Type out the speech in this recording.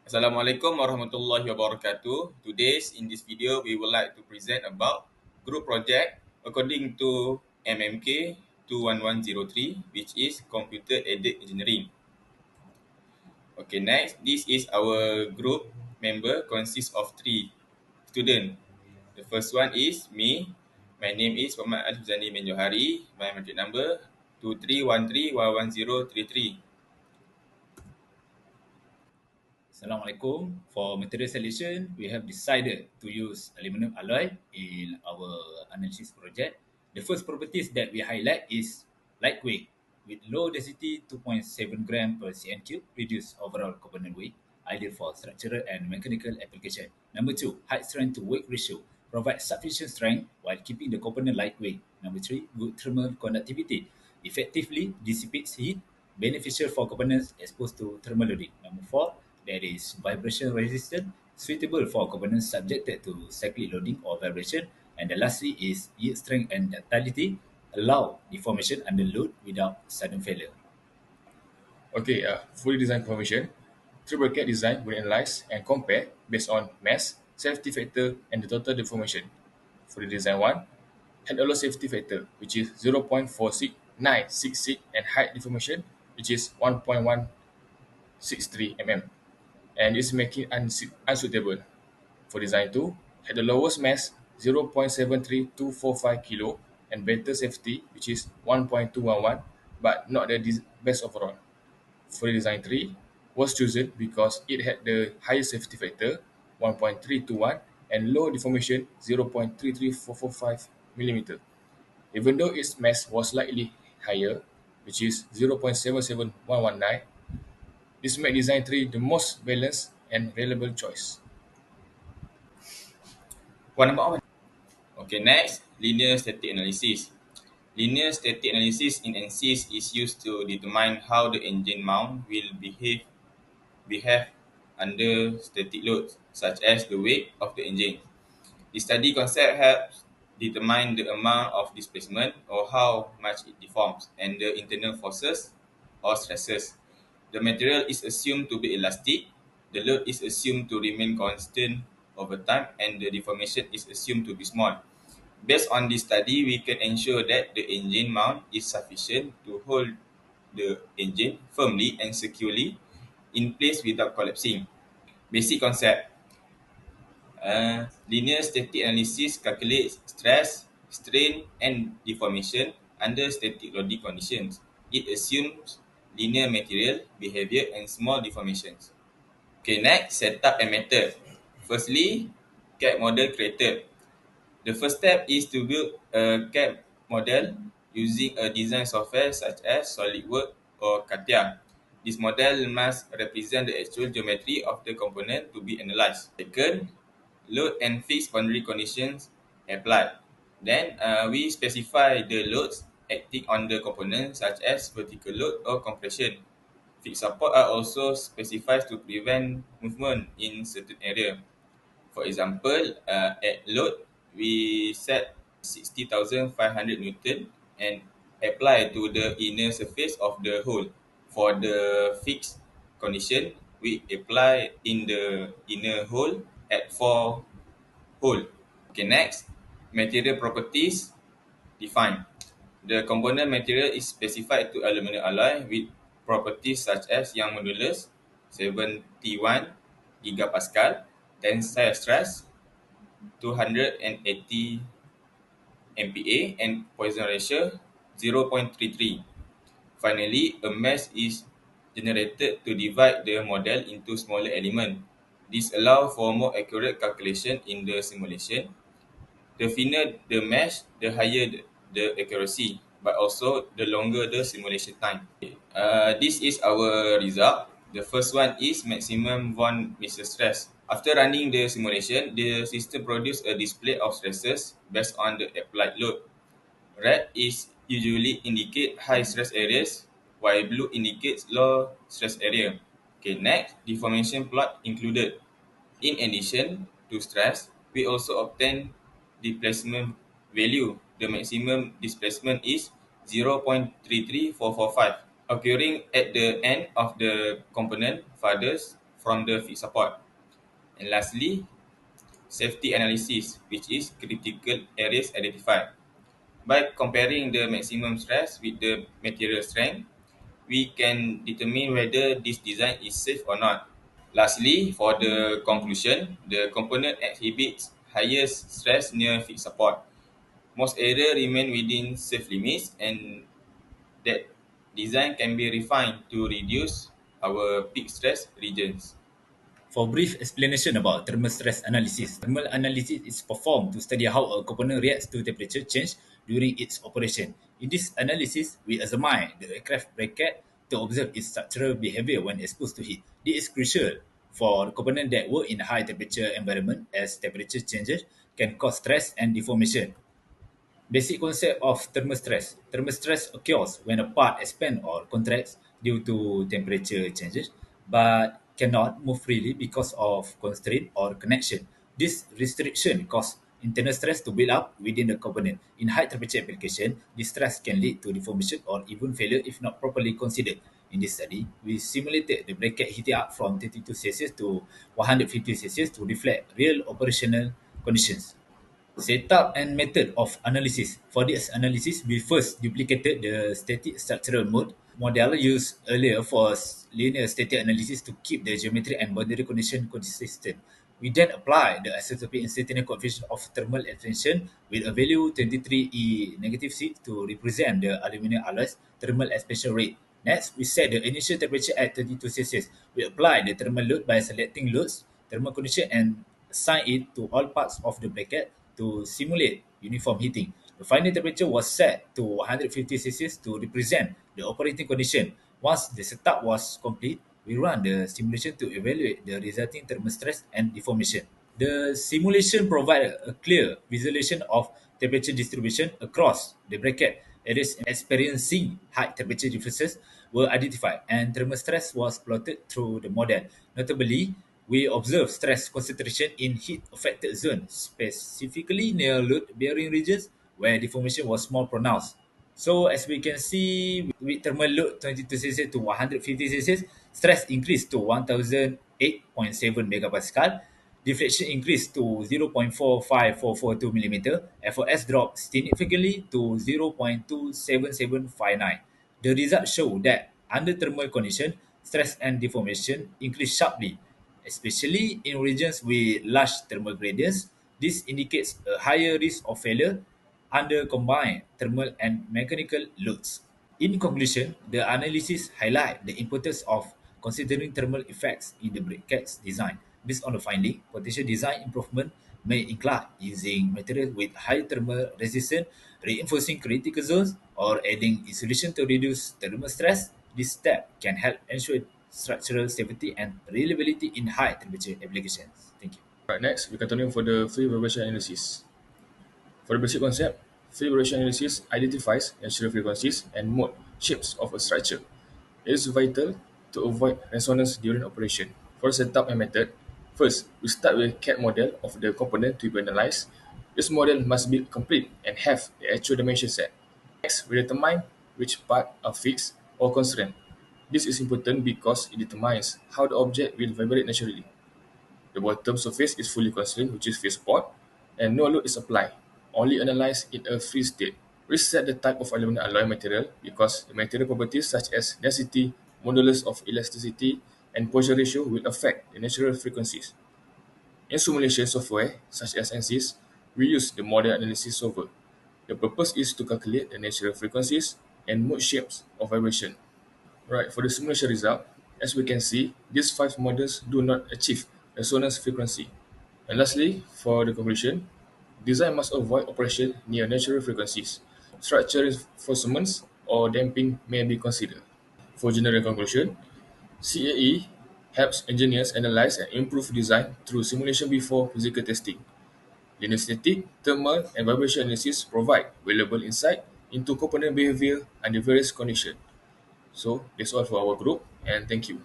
Assalamualaikum warahmatullahi wabarakatuh. In this video, we would like to present about group project according to MMK 21103, which is Computer Aided Engineering. Okay, next, this is our group member consists of 3 students. The first one is me. My name is Muhammad Al-Huzani bin Johari. My matric number 2313111033. Assalamualaikum. For material selection, we have decided to use aluminum alloy in our analysis project. The first properties that we highlight is lightweight with low density 2.7 gram per cm cube, reduce overall component weight, ideal for structural and mechanical application. Number two, height strength to weight ratio, provide sufficient strength while keeping the component lightweight. Number three, good thermal conductivity, effectively dissipates heat, beneficial for components exposed to thermal loading. Number four, that is vibration resistant, suitable for components subjected to cyclic loading or vibration. And the lastly is yield strength and ductility, allow deformation under load without sudden failure. Okay, fully designed formation. Three bracket design will analyze and compare based on mass, safety factor, and the total deformation. Fully designed one, head alloy safety factor, which is 0.46966, and height deformation, which is 1.163 mm, and this making unsuitable. For design 2, had the lowest mass 0.73245 kilo and better safety, which is 1.211, but not the best overall. For design 3 was chosen because it had the highest safety factor 1.321 and low deformation 0.33445 mm. Even though its mass was slightly higher, which is 0.77119, this made design 3 the most balanced and reliable choice. What about Okay, next, linear static analysis. Linear static analysis in ANSYS is used to determine how the engine mount will behave under static loads, such as the weight of the engine. The study concept helps determine the amount of displacement or how much it deforms and the internal forces or stresses. The material is assumed to be elastic, the load is assumed to remain constant over time, and the deformation is assumed to be small. Based on this study, we can ensure that the engine mount is sufficient to hold the engine firmly and securely in place without collapsing. Basic concept. Linear static analysis calculates stress, strain, and deformation under static loading conditions. It assumes linear material behavior and small deformations. Okay, next, setup and method. Firstly, CAD model created. The first step is to build a CAD model using a design software such as SolidWorks or CATIA. This model must represent the actual geometry of the component to be analyzed. Second, load and fixed boundary conditions applied. Then we specify the loads acting on the component such as vertical load or compression. Fixed support are also specified to prevent movement in certain area. For example, at load, we set 60,500 Newton and apply to the inner surface of the hole. For the fixed condition, we apply in the inner hole at 4 hole. Okay, next, material properties defined. The component material is specified to aluminum alloy with properties such as Young modulus 71 gigapascal, tensile stress 280 MPa, and Poisson ratio 0.33. Finally, a mesh is generated to divide the model into smaller elements. This allows for more accurate calculation in the simulation. The thinner the mesh, the higher the accuracy, but also the longer the simulation time. This is our result. The first one is maximum von Mises stress. After running the simulation, the system produces a display of stresses based on the applied load. Red is usually indicate high stress areas, while blue indicates low stress area. Okay, next, deformation plot included. In addition to stress, we also obtain displacement value. The maximum displacement is 0.33445, occurring at the end of the component farthest from the feed support. And lastly, safety analysis, which is critical areas identified. By comparing the maximum stress with the material strength, we can determine whether this design is safe or not. Lastly, for the conclusion, the component exhibits highest stress near feed support. Most area remain within safe limits, and that design can be refined to reduce our peak stress regions. For brief explanation about thermal analysis is performed to study how a component reacts to temperature change during its operation. In this analysis, we examine the aircraft bracket to observe its structural behavior when exposed to heat. This is crucial for components that work in high temperature environment as temperature changes can cause stress and deformation. Basic concept of thermal stress. Thermal stress occurs when a part expands or contracts due to temperature changes, but cannot move freely because of constraint or connection. This restriction causes internal stress to build up within the component. In high temperature application, this stress can lead to deformation or even failure if not properly considered. In this study, we simulated the bracket heating up from 32 Celsius to 150 Celsius to reflect real operational conditions. Setup and method of analysis. For this analysis, we first duplicated the static structural model used earlier for linear static analysis to keep the geometry and boundary condition consistent. We then apply the isotropy and Steiner coefficient of thermal expansion with a value 23 E negative 6 to represent the aluminum alloy's thermal expansion rate. Next, we set the initial temperature at 32 Celsius. We apply the thermal load by selecting loads, thermal condition, and assign it to all parts of the bracket to simulate uniform heating. The final temperature was set to 150 Celsius to represent the operating condition. Once the setup was complete, we run the simulation to evaluate the resulting thermal stress and deformation. The simulation provided a clear visualization of temperature distribution across the bracket. Areas experiencing high temperature differences were identified and thermal stress was plotted through the model. Notably, we observed stress concentration in heat-affected zones, specifically near load-bearing regions where deformation was more pronounced. So as we can see, with thermal load 22 Celsius to 150 Celsius, stress increased to 1008.7 megapascal, deflection increased to 0.45442 millimeter, FOS dropped significantly to 0.27759. The results show that under thermal condition, stress and deformation increase sharply, especially in regions with large thermal gradients. This indicates a higher risk of failure under combined thermal and mechanical loads. In conclusion, the analysis highlight the importance of considering thermal effects in the brackets design. Based on the finding, potential design improvement may include using material with high thermal resistance, reinforcing critical zones, or adding insulation to reduce thermal stress. This step can help ensure structural safety and reliability in high temperature applications. Thank you. Right, next, we continue for the free vibration analysis. For the basic concept, free vibration analysis identifies natural frequencies and mode shapes of a structure. It is vital to avoid resonance during operation. For setup and method, first, we start with a CAD model of the component to be analyzed. This model must be complete and have the actual dimension set. Next, we determine which parts are fixed or constrained. This is important because it determines how the object will vibrate naturally. The bottom surface is fully constrained, which is free spot, and no load is applied, only analyzed in a free state. We set the type of aluminum alloy material because the material properties such as density, modulus of elasticity, and Poisson ratio will affect the natural frequencies. In simulation software, such as ANSYS, we use the model analysis solver. The purpose is to calculate the natural frequencies and mode shapes of vibration. Right, for the simulation result, as we can see, these five models do not achieve resonance frequency. And lastly, for the conclusion, design must avoid operation near natural frequencies. Structural reinforcements or damping may be considered. For general conclusion, CAE helps engineers analyze and improve design through simulation before physical testing. Linear static, thermal, and vibration analysis provide valuable insight into component behavior under various conditions. So that's all for our group, and thank you.